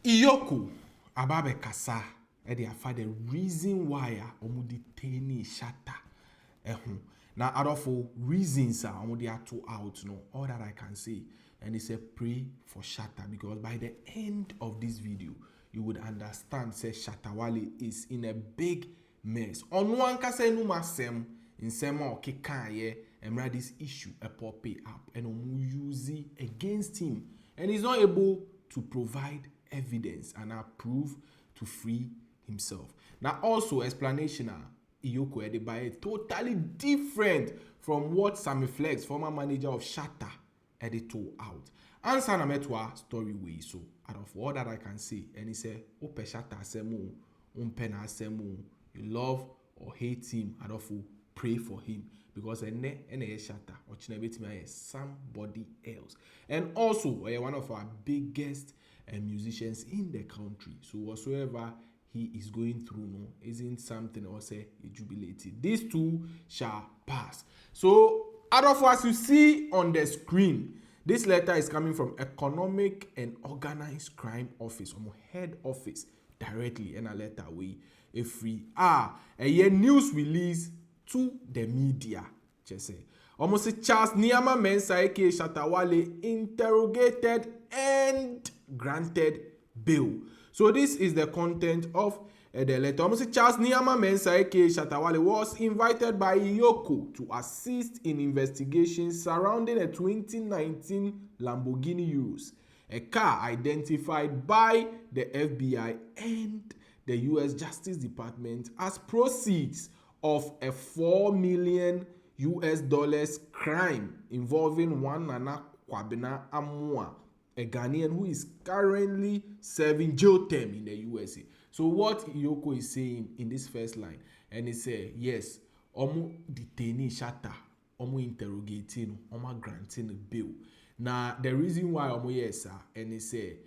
EOCO ababe kasa they afa the reason why omo detain Shatta now out of all reasons omo they are two out no all that I can say and it's a pray for Shatta because by the end of this video you would understand say Shatta Wale is in a big mess on one kasa no masem in sema o kekaye and this issue a pop up and omo use it against him and he's not able to provide evidence and proof to free himself. Now also explanation EOCO Edibaye totally different from what Sammy Flex, former manager of Shatta, told out. Answer na metwa story way so out of all that I can say and he said Ope Shatta asemu, umpena asemu, you love or hate him out of pray for him because ene Shatta or chinabeti somebody else. And also one of our biggest musicians in the country. So whatsoever he is going through no isn't something or say jubilated. These two shall pass. So out of what you see on the screen, this letter is coming from Economic and Organized Crime Office, or head office directly, and a letter we a free a year news release to the media. Just say almost Charles Niyama Mensah aka Shatta Wale interrogated and granted bail. So this is the content of the letter. Almost Charles Niyama Mensah aka Shatta Wale was invited by Yoko to assist in investigations surrounding a 2019 Lamborghini Urus, a car identified by the FBI and the US Justice Department as proceeds of a $4 million crime involving one Nana Kwabena Amua, a Ghanaian who is currently serving jail term in the USA. So what Yoko is saying in this first line, and he say yes, omo detaining Shatta, omo interrogating, omo granting bail. Now the reason why omo yes and he say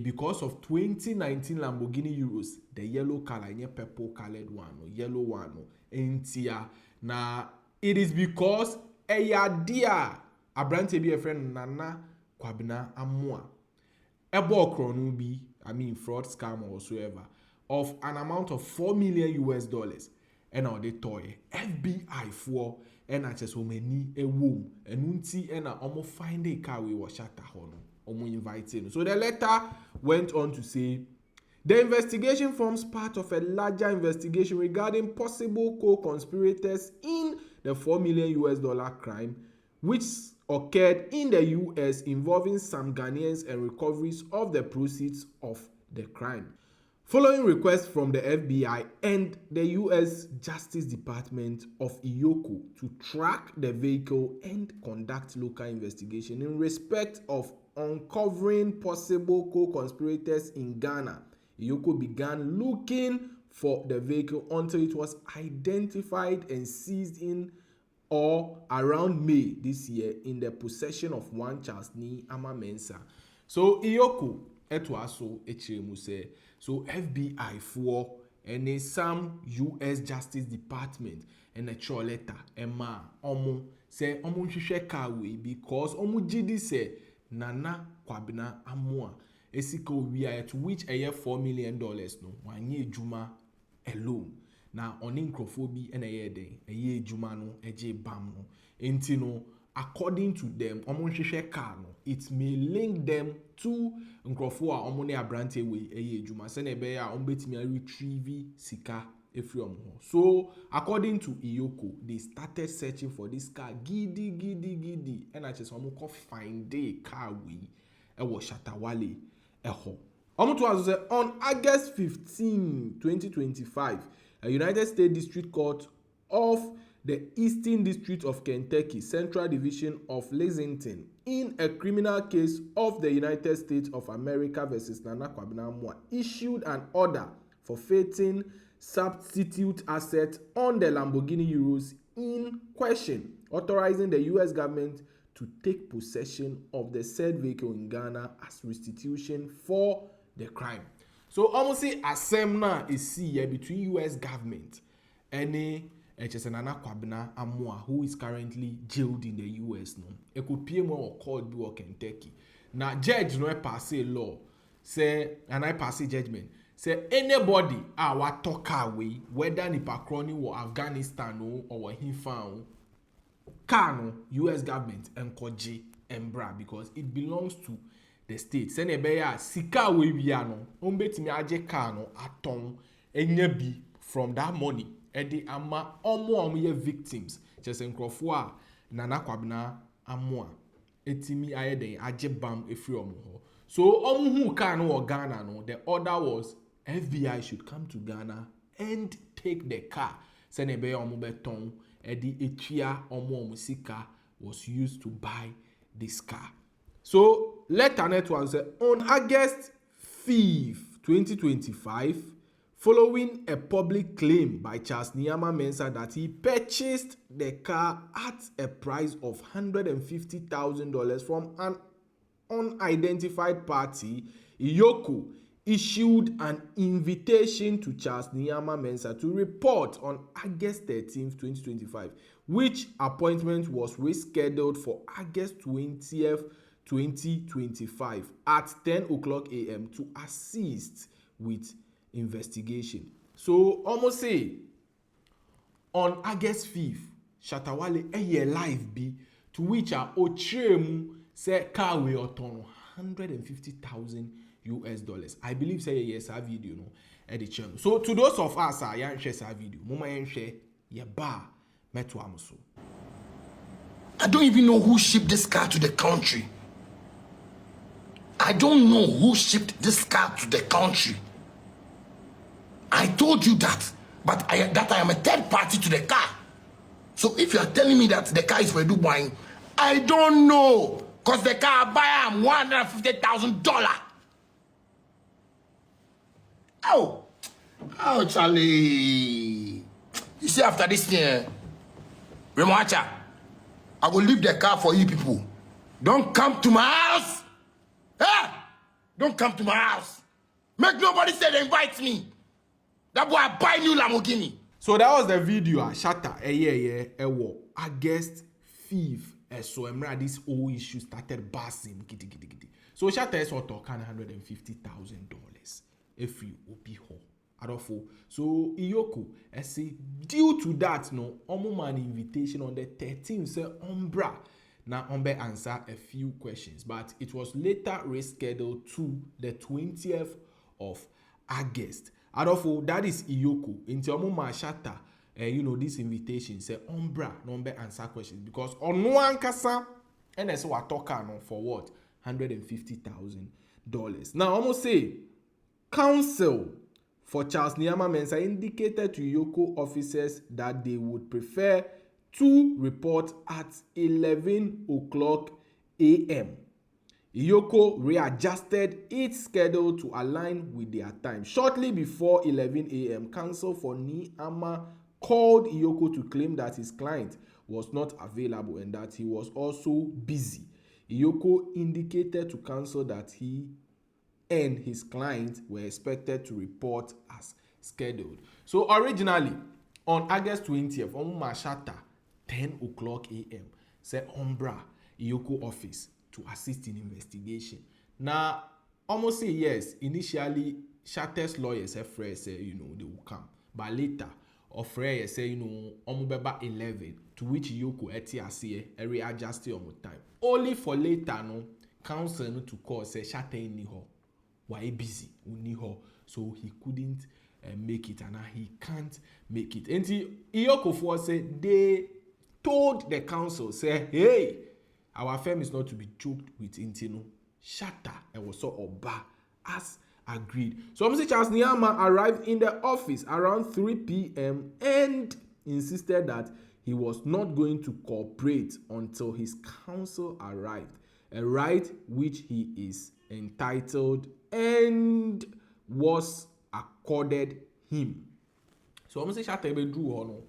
because of 2019 Lamborghini Urus, the yellow color, purple colored one, yellow one, now it is because dear abrante be a friend Nana Kwabena Amua ebo kronu bi fraud scam or whatsoever of an amount of $4 million and now they toy FBI for and I just many a womb and unti and almost find a car we was Shatta hono almost inviting. So the letter went on to say the investigation forms part of a larger investigation regarding possible co-conspirators in the $4 million crime which occurred in the US involving some Ghanaians and recoveries of the proceeds of the crime. Following requests from the FBI and the US Justice Department of EOCO to track the vehicle and conduct local investigation in respect of uncovering possible co-conspirators in Ghana, EOCO began looking for the vehicle until it was identified and seized in or around May this year in the possession of one Charles Niyama Mensah. So EOCO etwaso echiremu say so FBI for and some US Justice Department and a true letter ema omo say omo hwehwe car we because omo gidi say Nana Kwabena Amua esika owia to which a year $4 million no wanye ejuma alone. Now on nkrofo and a year day a year ejuma no eje bam no enti no according to them omo hwehwe car no it may link them to nkrofo a omo ne abrante we a year ejuma se na ebe ya omo betimi retrieve sika efri omo. So according to EOCO they started searching for this car gidi and I just omo ko find the car we e was Shatta Wale eho. Omo to say on August 15, 2025 a United States District Court of the Eastern District of Kentucky, Central Division of Lexington, in a criminal case of the United States of America versus Nana Kwabena Amua, issued an order forfeiting substitute assets on the Lamborghini Urus in question, authorizing the U.S. government to take possession of the said vehicle in Ghana as restitution for the crime. So almost say assembly is see between US government and Nana Kwabena Amua who is currently jailed in the US no. E could PM or called be or Kentucky. Now judge no pass a law say and I pass a judgment say anybody our talk away whether nipa kroni or Afghanistan or he found car US government encourage embra because it belongs to the state. Send a beya sika we biano umbetimi aje car no aton enye bi from that money edi ama omo ye victims just nkrofo a nana kwabena amoa etimi ayeden aje bam efri omo ho. So omo hu car no Ghana no, the order was FBI should come to Ghana and take the car. Send a beya omo beton edi etria omo sika was used to buy this car. So letter network say on August 5th, 2025, following a public claim by Charles Nyama Mensah that he purchased the car at a price of $150,000 from an unidentified party, Yoko issued an invitation to Charles Nyama Mensah to report on August 13th, 2025, which appointment was rescheduled for August 20th, 2025 at 10 o'clock a.m. to assist with investigation. So, almost say, on August 5th, Shatta Wale a live be to which a Ochremu say car we oton $150,000. I believe say yes a video no at the channel. So to those of us a yan share sa video, mama yan share ye ba meto amuso. I don't even know who shipped this car to the country. I don't know who shipped this car to the country. I told you that, but I am a third party to the car. So if you are telling me that the car is for Dubai, I don't know. Because the car I buy am $150,000. Oh, Charlie. You see, after this thing, Remacha, I will leave the car for you people. Don't come to my house. Hey! Don't come to my house. Make nobody say they invite me. That boy I buy new Lamborghini. So that was the video. Shatta August 5th. So this whole issue started buzzing. So Shatta is talking $150,000 if you be ho. So EOCO, I say due to that no, man invitation on the 13th say Umbra. Now Umbe answer a few questions, but it was later rescheduled to the 20th of August. That is EOCO. Into Omuma Shatta, this invitation say Umbra number answer questions because on one kasa and so I talk for what $150,000. Now almost say counsel for Charles Nyama Mensah indicated to EOCO officers that they would prefer to report at 11 o'clock a.m. EOCO readjusted its schedule to align with their time. Shortly before 11 a.m., counsel for Nyama called EOCO to claim that his client was not available and that he was also busy. EOCO indicated to counsel that he and his client were expected to report as scheduled. So originally, on August 20th, Omuma Shatta, 10 o'clock a.m., said Umbra, EOCO office to assist in investigation. Now, almost say yes, initially, Shatta's lawyers have said, they will come. But later, Ofrey say, Omubeba 11, to which EOCO etiase readjusted on time. Only for later, counsel to call, say, Shatta in Niho. Why busy? So he couldn't make it, and now he can't make it. And EOCO for said they told the council, say, hey, our firm is not to be choked with Intino. Shatta and was so oba as agreed. So Mr. Charles Nyama arrived in the office around 3 p.m. and insisted that he was not going to cooperate until his counsel arrived, a right which he is entitled and was accorded him. So I'm saying Shatta drew on.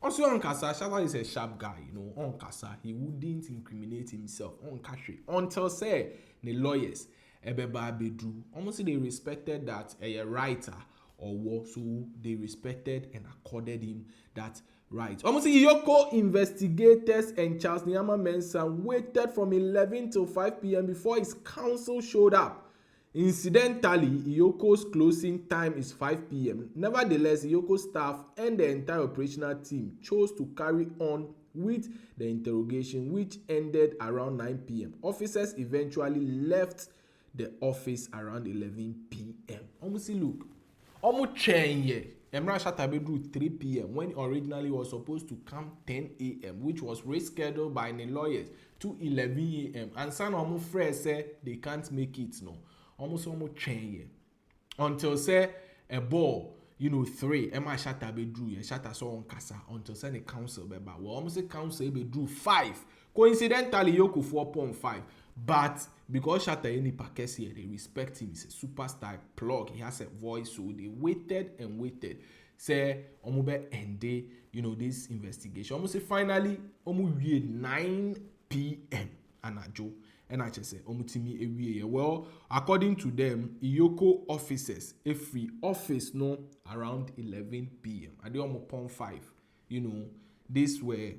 Also on Kasa, Shatta is a sharp guy, on Kasa, he wouldn't incriminate himself on Kashi until say the lawyers Ebeba Bedru. Almost they respected that a writer or war, so they respected and accorded him that right. Almost Yoko investigators and Charles Nyama Mensah waited from 11 till 5 p.m. before his counsel showed up. Incidentally, EOCO's closing time is 5 p.m. Nevertheless, EOCO staff and the entire operational team chose to carry on with the interrogation, which ended around 9 p.m. Officers eventually left the office around 11 p.m. Almost look, almost change. Emra Shatta Wale 3 p.m. when originally was supposed to come 10 a.m. which was rescheduled by the lawyers to 11 a.m. and some almost friends say they can't make it no. Almost change until say a ball 3 Emma Shatta Wale Shatta so on kasa until say the council beba well almost say council be drew 5 coincidentally Yoko 4.5 but because Shatta any pakesi here they respect him, he's a superstar plug, he has a voice, so they waited and waited say omobe ende this investigation almost say finally omo 9 p.m. anajo. And I just say, well, according to them, EOCO officers, every office no around 11 p.m. At the 5, these were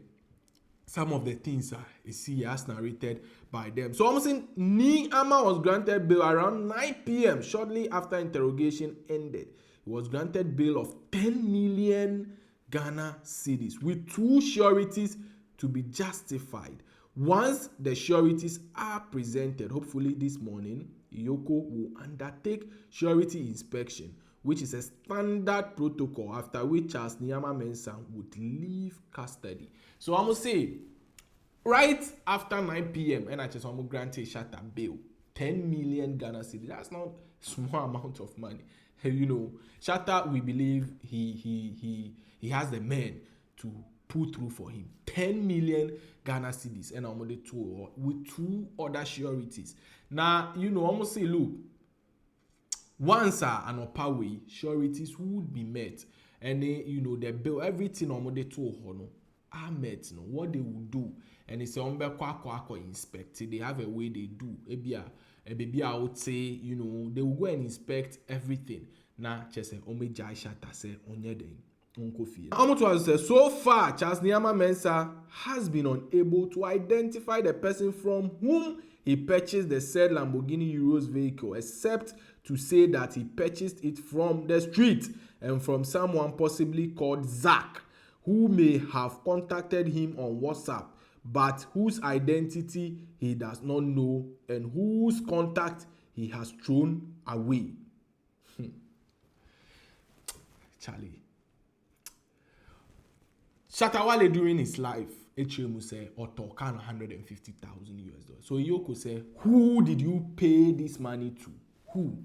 some of the things as narrated by them. So almost saying Niama was granted bail around 9 p.m. shortly after interrogation ended. He was granted bail of 10 million Ghana cedis with 2 sureties to be justified. Once the sureties are presented, hopefully this morning, Yoko will undertake surety inspection, which is a standard protocol after which Charles Nyama Mensah would leave custody. So I'm going to say, right after 9 p.m., NHS will grant Shatta bail, 10 million Ghana cedis. That's not a small amount of money. Shatta, we believe he has the men to pull through for him. 10 million Ghana cedis and I'm 2 with 2 other sureties. Now, almost say, look, once an upper way, sureties would be met. And then, the bill, everything on the 2 are met. What they will do. And it's inspect. They have a way they do. Maybe I would say, they will go and inspect everything. Now, just say, Jai Shatta say, so far, Charles Nyama Mensah has been unable to identify the person from whom he purchased the said Lamborghini Euros vehicle, except to say that he purchased it from the street and from someone possibly called Zach, who may have contacted him on WhatsApp, but whose identity he does not know and whose contact he has thrown away. Charlie. Shatta Wale during his life, HM say, Otokan $150,000. So Yoko say, who did you pay this money to? Who?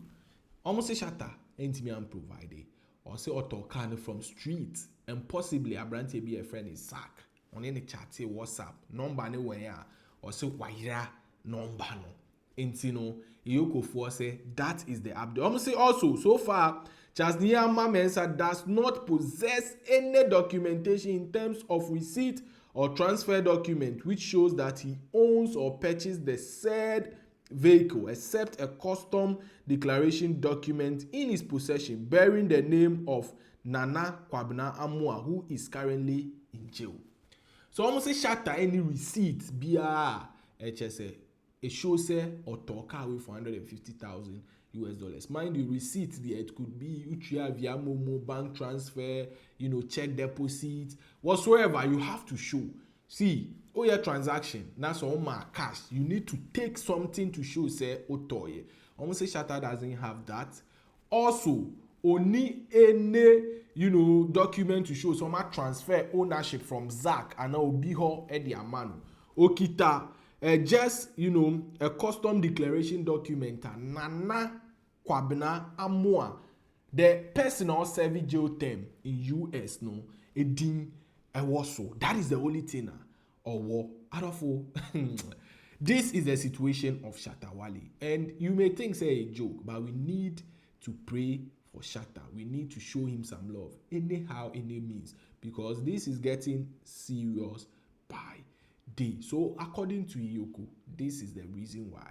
Almost say Shatta, ain't me provided. Or say Otokan from street and possibly a brand be a friend is Zach. On any chat, say WhatsApp, number anywhere, or say Waira number no. Intino, Yoko for say that is the update. Almost say also, so far, Charles Nyama Mensah does not possess any documentation in terms of receipt or transfer document which shows that he owns or purchased the said vehicle except a custom declaration document in his possession bearing the name of Nana Kwabena Amua, who is currently in jail. So almost say Shatta any receipt BR HSA it shows say or talk away for $150,000. Mind you, receipt there it could be Utria via Momo, bank transfer, check deposit, whatsoever you have to show. See, your transaction, that's all my cash. You need to take something to show say otoye. Almost say Shatta doesn't have that. Also, only any document to show some transfer ownership from Zach and now Biho Eddie Amano. Okita. Just a custom declaration document Nana Kwabena Amua, the personal service jail term in US edin ewoso. That is the only thing or war out of all. This is the situation of Shatta Wale, and you may think say a joke, but we need to pray for Shatta. We need to show him some love anyhow, any means, because this is getting serious by day. So according to EOCO, this is the reason why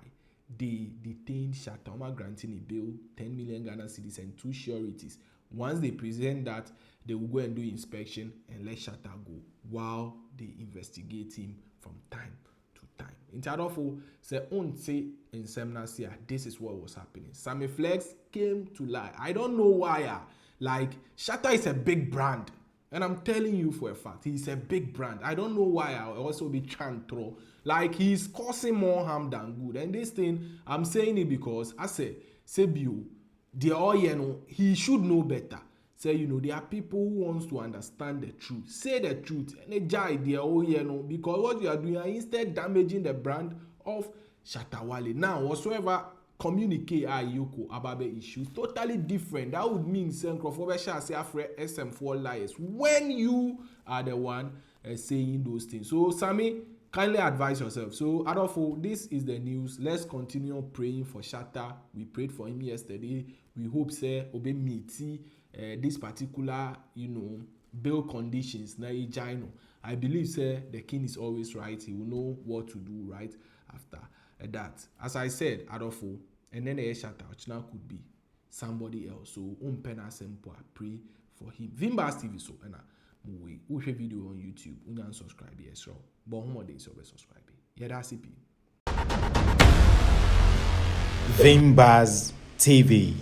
they detained Shatta, granting a bail 10 million Ghana cedis and 2 sureties. Once they present that, they will go and do inspection and let Shatta go while they investigate him from time to time. In Tadofo, say on say in Semnasia, this is what was happening. Sammy Flex came to lie. I don't know why. Like, Shatta is a big brand. And I'm telling you for a fact, he's a big brand. I don't know why I also be trying to throw. Like, he's causing more harm than good. And this thing, I'm saying it because I say Sebio, the all he should know better. Say, there are people who wants to understand the truth. Say the truth. And they jai the all because what you are doing, you are instead damaging the brand of Shatta Wale. Now, whatsoever communicate Yoko about the issue totally different. That would mean saying say after SM4 liars when you are the one saying those things. So Sammy, kindly advise yourself. So Adolfo, this is the news. Let's continue praying for Shatta. We prayed for him yesterday. We hope say obey meet this particular bail conditions. Now I believe say the king is always right. He will know what to do right after that. As I said, Adolfo, and then the Shatta, which now could be somebody else. So pena simple, pray for him. Vimbas TV so and we share video on YouTube. We can subscribe yes, so but how much days subscribe? Yeah, that's it. Vimbas TV.